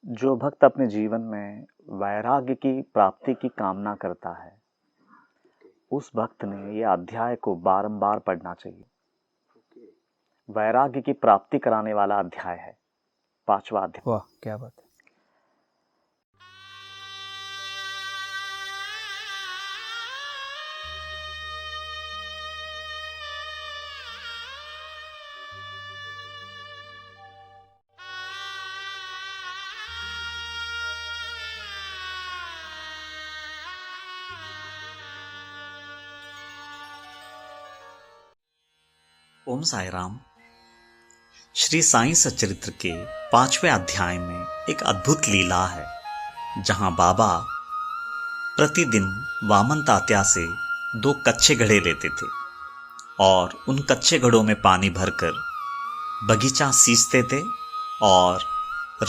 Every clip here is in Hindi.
जो भक्त अपने जीवन में वैराग्य की प्राप्ति की कामना करता है, उस भक्त ने ये अध्याय को बारंबार पढ़ना चाहिए। वैराग्य की प्राप्ति कराने वाला अध्याय है, 5वां अध्याय। वाह, क्या बात है। ओम साई राम। श्री साईं सच्चरित्र के 5वें अध्याय में एक अद्भुत लीला है, जहां बाबा प्रतिदिन वामन तात्या से 2 कच्चे घड़े लेते थे और उन कच्चे घड़ों में पानी भरकर बगीचा सींचते थे और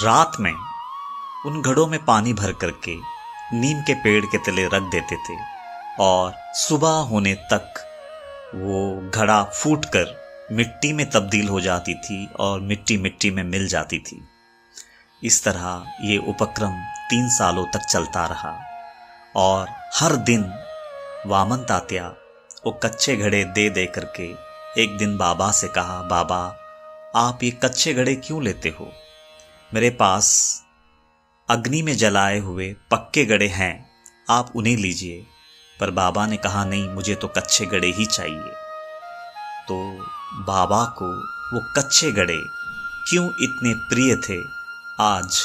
रात में उन घड़ों में पानी भर करके नीम के पेड़ के तले रख देते थे और सुबह होने तक वो घड़ा फूटकर मिट्टी में तब्दील हो जाती थी और मिट्टी मिट्टी में मिल जाती थी। इस तरह ये उपक्रम 3 सालों तक चलता रहा और हर दिन वामन तात्या वो कच्चे घड़े दे दे करके एक दिन बाबा से कहा, बाबा आप ये कच्चे घड़े क्यों लेते हो? मेरे पास अग्नि में जलाए हुए पक्के घड़े हैं, आप उन्हें लीजिए। पर बाबा ने कहा, नहीं, मुझे तो कच्चे घड़े ही चाहिए। तो बाबा को वो कच्चे घड़े क्यों इतने प्रिय थे, आज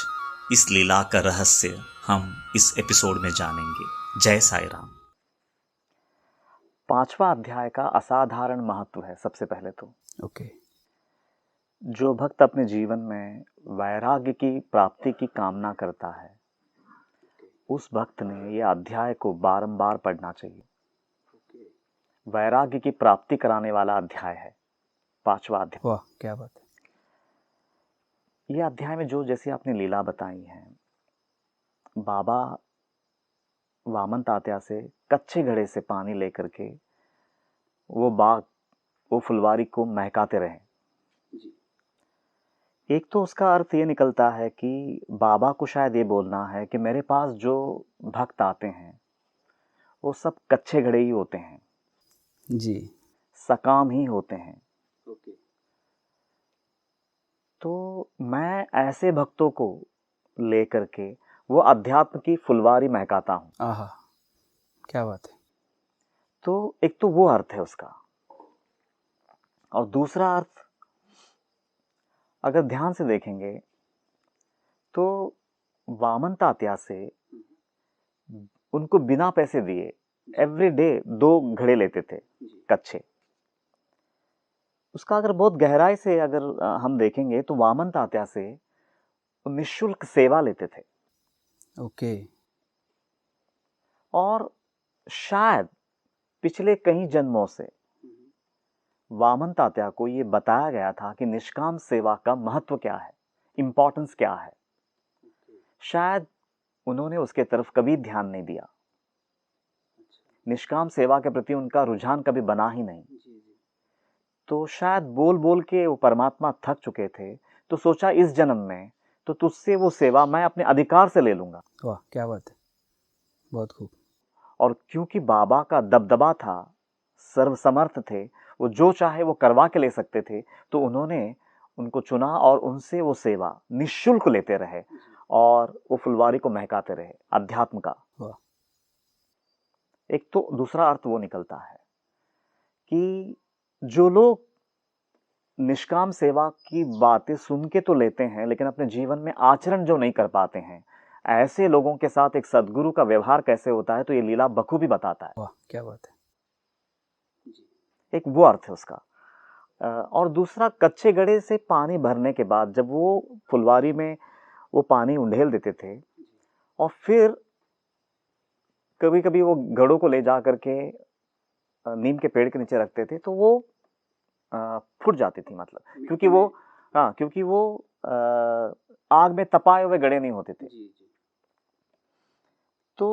इस लीला का रहस्य हम इस एपिसोड में जानेंगे। जय साई राम। 5वां अध्याय का असाधारण महत्व है। सबसे पहले तो ओके। जो भक्त अपने जीवन में वैराग्य की प्राप्ति की कामना करता है, उस भक्त ने ये अध्याय को बारंबार पढ़ना चाहिए। वैराग्य की प्राप्ति कराने वाला अध्याय है, 5वां अध्याय। वाह, क्या बात है। ये अध्याय में जो जैसी आपने लीला बताई है, बाबा वामन तात्या से कच्चे घड़े से पानी लेकर के वो बाग, वो फुलवारी को महकाते रहे। एक तो उसका अर्थ ये निकलता है कि बाबा को शायद ये बोलना है कि मेरे पास जो भक्त आते हैं वो सब कच्चे घड़े ही होते हैं जी। सकाम ही होते हैं। तो मैं ऐसे भक्तों को लेकर के वो अध्यात्म की फुलवारी महकाता हूँ। आहा, क्या बात है। तो एक तो वो अर्थ है उसका, और दूसरा अर्थ अगर ध्यान से देखेंगे तो वामन तात्या से उनको बिना पैसे दिए एवरी डे 2 घड़े लेते थे कच्चे। उसका अगर बहुत गहराई से अगर हम देखेंगे तो वामन तात्या से निःशुल्क सेवा लेते थे। ओके। और शायद पिछले कई जन्मों से वामन तात्या को ये बताया गया था कि निष्काम सेवा का महत्व क्या है, इंपॉर्टेंस क्या है। शायद उन्होंने उसके तरफ कभी ध्यान नहीं दिया, निष्काम सेवा के प्रति उनका रुझान कभी बना ही नहीं। तो शायद बोल बोल के वो परमात्मा थक चुके थे, तो सोचा इस जन्म में तो तुझसे वो सेवा मैं अपने अधिकार से ले लूंगा। वाह, क्या बात है, बहुत खूब। और क्योंकि बाबा का दबदबा था, सर्वसमर्थ थे, वो जो चाहे वो करवा के ले सकते थे, तो उन्होंने उनको चुना और उनसे वो सेवा निःशुल्क लेते रहे और वो फुलवारी को महकाते रहे अध्यात्म का। वाह। एक तो दूसरा अर्थ वो निकलता है कि जो लोग निष्काम सेवा की बातें सुन के तो लेते हैं, लेकिन अपने जीवन में आचरण जो नहीं कर पाते हैं, ऐसे लोगों के साथ एक सद्गुरु का व्यवहार कैसे होता है, तो ये लीला बखूबी बताता है। वाह, क्या बात है। एक वो अर्थ है उसका। और दूसरा, कच्चे घड़े से पानी भरने के बाद जब वो फुलवारी में वो पानी उंडेल देते थे और फिर कभी कभी वो घड़ों को ले जा करके नीम के पेड़ के नीचे रखते थे, तो वो फूट जाती थी, मतलब क्योंकि वो, हाँ, क्योंकि वो आग में तपाए हुए घड़े नहीं होते थे। तो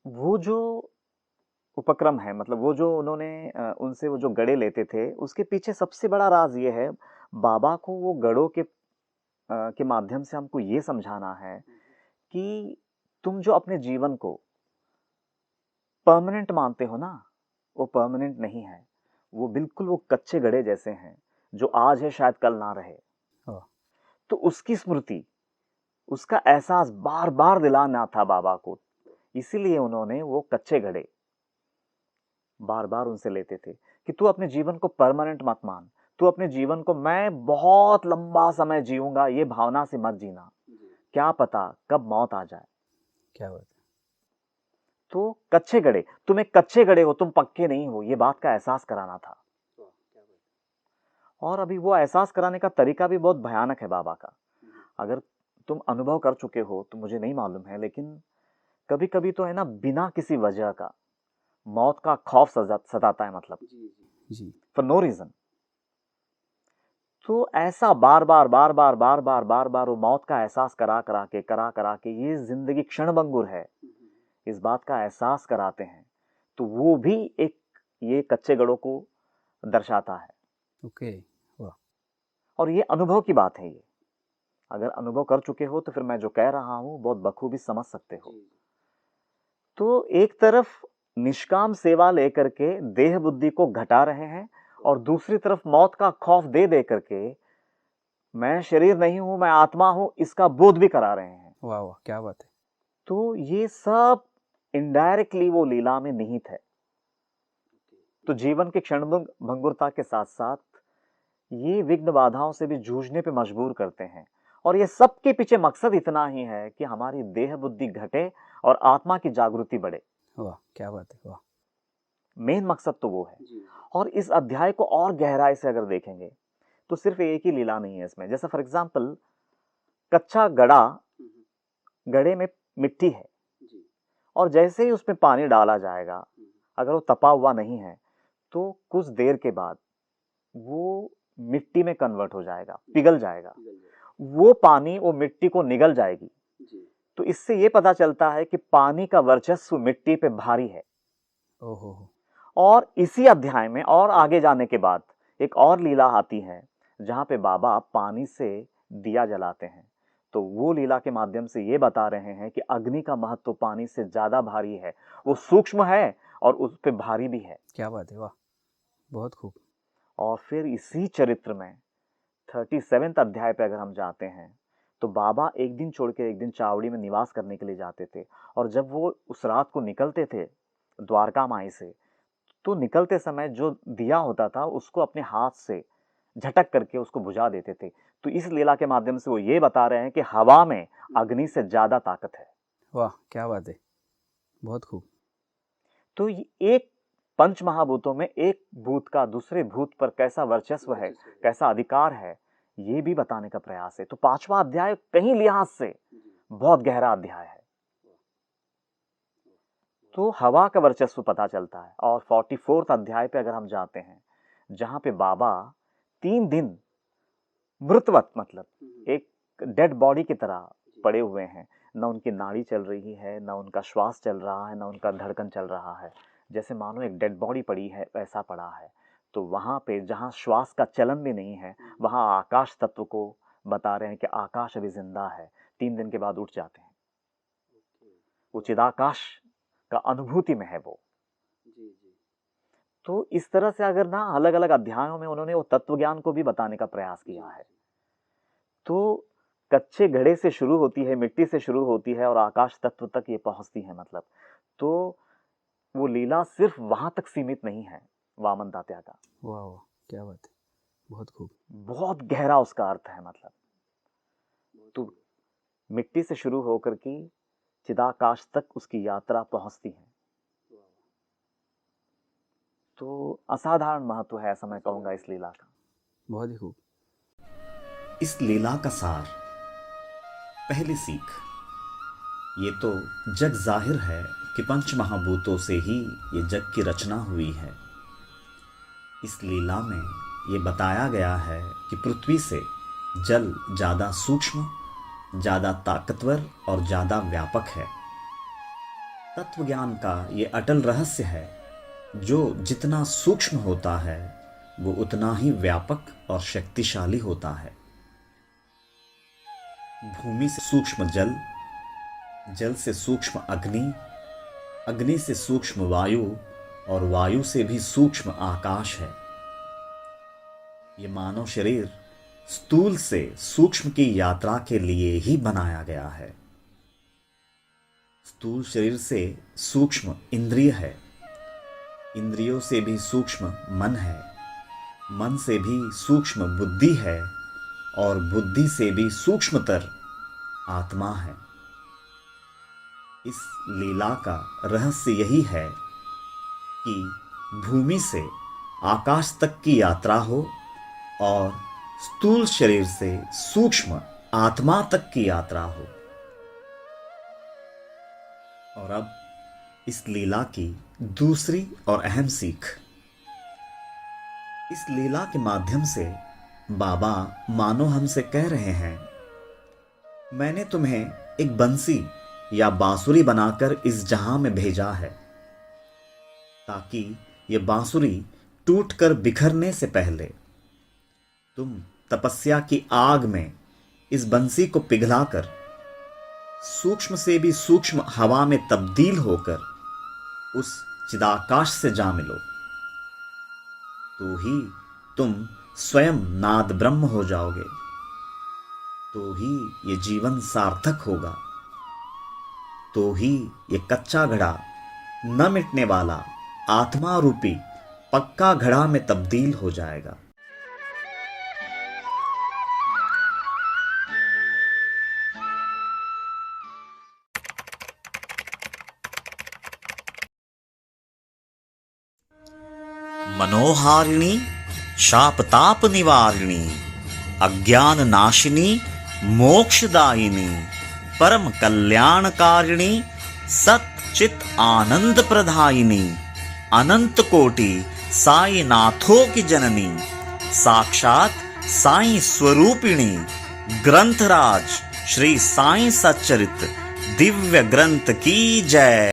वो जो उपक्रम है, मतलब वो जो उन्होंने उनसे वो जो गड़े लेते थे, उसके पीछे सबसे बड़ा राज ये है, बाबा को वो गड़ों के के माध्यम से हमको ये समझाना है कि तुम जो अपने जीवन को परमानेंट मानते हो ना, वो परमानेंट नहीं है। वो बिल्कुल वो कच्चे घड़े जैसे हैं, जो आज है शायद कल ना रहे। वाह, तो उसकी स्मृति, उसका एहसास बार बार दिलाना था बाबा को, इसीलिए उन्होंने वो कच्चे घड़े बार बार उनसे लेते थे कि तू अपने जीवन को परमानेंट मत मान, तू अपने जीवन को मैं बहुत लंबा समय जीऊंगा ये भावना से मत जीना, क्या पता कब मौत आ जाए। क्या बात है। तो कच्चे घड़े, तुम एक कच्चे घड़े हो, तुम पक्के नहीं हो, ये बात का एहसास कराना था। और अभी वो एहसास कराने का तरीका भी बहुत भयानक है बाबा का। अगर तुम अनुभव कर चुके हो तो मुझे नहीं मालूम है, लेकिन कभी कभी तो है ना, बिना किसी वजह का मौत का खौफ सताता है, मतलब जी, फॉर नो रीजन। तो ऐसा बार बार बार बार बार बार बार बार वो मौत का एहसास करा करा के ये जिंदगी क्षणभंगुर है, इस बात का एहसास कराते हैं। तो वो भी एक ये कच्चे घड़ों को दर्शाता है। ओके, वाह, और ये अनुभव की बात है। ये अगर अनुभव कर चुके हो तो फिर मैं जो कह रहा हूं बहुत बखूबी समझ सकते हो। तो एक तरफ निष्काम सेवा लेकर के देह बुद्धि को घटा रहे हैं, और दूसरी तरफ मौत का खौफ दे दे करके मैं शरीर नहीं हूं, मैं आत्मा हूं, इसका बोध भी करा रहे हैं। वाह वाह, क्या बात है। तो ये सब इनडायरेक्टली वो लीला में निहित है। तो जीवन के क्षण भंगुरता के साथ साथ ये विघ्न बाधाओं से भी जूझने पे मजबूर करते हैं। और ये सब के पीछे मकसद इतना ही है कि हमारी देह बुद्धि घटे और आत्मा की जागृति बढ़े। वाह, क्या बात है, वाह, मेन मकसद तो वो है। और इस अध्याय को और गहराई से अगर देखेंगे तो सिर्फ एक ही लीला नहीं है इसमें। जैसे फॉर एग्जाम्पल, कच्चा घड़े में मिट्टी है, और जैसे ही उसमें पानी डाला जाएगा, अगर वो तपा हुआ नहीं है तो कुछ देर के बाद वो मिट्टी में कन्वर्ट हो जाएगा, पिघल जाएगा, वो पानी वो मिट्टी को निगल जाएगी। तो इससे ये पता चलता है कि पानी का वर्चस्व मिट्टी पे भारी है। ओहो, और इसी अध्याय में और आगे जाने के बाद एक और लीला आती है, जहां पे बाबा पानी से दिया जलाते हैं। तो वो लीला के माध्यम से ये बता रहे हैं कि अग्नि का महत्व पानी से ज्यादा भारी है, वो सूक्ष्म है और उस पे भारी भी है। क्या बात है, वाह, बहुत खूब। और फिर इसी चरित्र में 37वें अध्याय पे अगर हम जाते हैं तो बाबा एक दिन छोड़ के एक दिन चावड़ी में निवास करने के लिए जाते थे। और जब वो उस रात को निकलते थे द्वारका माई से, तो निकलते समय जो दिया होता था उसको अपने हाथ से झटक करके उसको बुझा देते थे। तो इस लीला के माध्यम से वो ये बता रहे हैं कि हवा में अग्नि से ज्यादा ताकत है। वाह, क्या बात है, बहुत खूब। तो एक पंच महाभूतों में एक भूत का दूसरे भूत पर कैसा वर्चस्व है, कैसा अधिकार है, ये भी बताने का प्रयास है। तो 5वां अध्याय कहीं लिहाज से बहुत गहरा अध्याय है। तो हवा का वर्चस्व पता चलता है। और 44वां अध्याय पे अगर हम जाते हैं, जहां पे बाबा 3 दिन मृतवत, मतलब एक डेड बॉडी की तरह पड़े हुए हैं, न उनकी नाड़ी चल रही है, न उनका श्वास चल रहा है, न उनका धड़कन चल रहा है, जैसे मानो एक डेड बॉडी पड़ी है वैसा पड़ा है। तो वहां पे जहां श्वास का चलन भी नहीं है, वहां आकाश तत्व को बता रहे हैं कि आकाश अभी जिंदा है, 3 दिन के बाद उठ जाते हैं। वो चिदाकाश का अनुभूति में है वो। तो इस तरह से अगर ना अलग अलग अध्यायों में उन्होंने वो तत्व ज्ञान को भी बताने का प्रयास किया है। तो कच्चे घड़े से शुरू होती है, मिट्टी से शुरू होती है और आकाश तत्व तक ये पहुंचती है, मतलब। तो वो लीला सिर्फ वहां तक सीमित नहीं है, वामन तात्या का। वाह वाह, क्या बात है, बहुत खूब। बहुत गहरा उसका अर्थ है, मतलब। तो मिट्टी से शुरू होकर के चिदाकाश तक उसकी यात्रा पहुंचती है। तो असाधारण महत्व है, ऐसा मैं कहूंगा इस लीला का। बहुत ही खूब। इस लीला का सार, पहली सीख, ये तो जग जाहिर है कि पंच महाभूतों से ही ये जग की रचना हुई है। इस लीला में ये बताया गया है कि पृथ्वी से जल ज़्यादा सूक्ष्म, ज़्यादा ताकतवर और ज़्यादा व्यापक है। तत्व ज्ञान का ये अटल रहस्य है, जो जितना सूक्ष्म होता है वो उतना ही व्यापक और शक्तिशाली होता है। भूमि से सूक्ष्म जल, जल से सूक्ष्म अग्नि, अग्नि से सूक्ष्म वायु और वायु से भी सूक्ष्म आकाश है। ये मानव शरीर स्थूल से सूक्ष्म की यात्रा के लिए ही बनाया गया है। स्थूल शरीर से सूक्ष्म इंद्रिय है, इंद्रियों से भी सूक्ष्म मन है, मन से भी सूक्ष्म बुद्धि है और बुद्धि से भी सूक्ष्मतर आत्मा है। इस लीला का रहस्य यही है कि भूमि से आकाश तक की यात्रा हो और स्थूल शरीर से सूक्ष्म आत्मा तक की यात्रा हो। और अब इस लीला की दूसरी और अहम सीख। इस लीला के माध्यम से बाबा मानो हमसे कह रहे हैं, मैंने तुम्हें एक बंसी या बांसुरी बनाकर इस जहां में भेजा है, ताकि ये बांसुरी टूटकर बिखरने से पहले तुम तपस्या की आग में इस बंसी को पिघलाकर सूक्ष्म से भी सूक्ष्म हवा में तब्दील होकर उस चिदाकाश से जा मिलो, तो ही तुम स्वयं नाद ब्रह्म हो जाओगे, तो ही ये जीवन सार्थक होगा, तो ही ये कच्चा घड़ा न मिटने वाला आत्मा रूपी पक्का घड़ा में तब्दील हो जाएगा। मनोहारिणी शापताप निवारिणी अज्ञान नाशिनी मोक्षदायिनी परम कल्याणकारिणी सच्चित आनंद प्रदायिनी अनंत कोटि साई नाथों की जननी साक्षात साई स्वरूपिणी ग्रंथराज श्री साई सच्चरित्र दिव्य ग्रंथ की जय।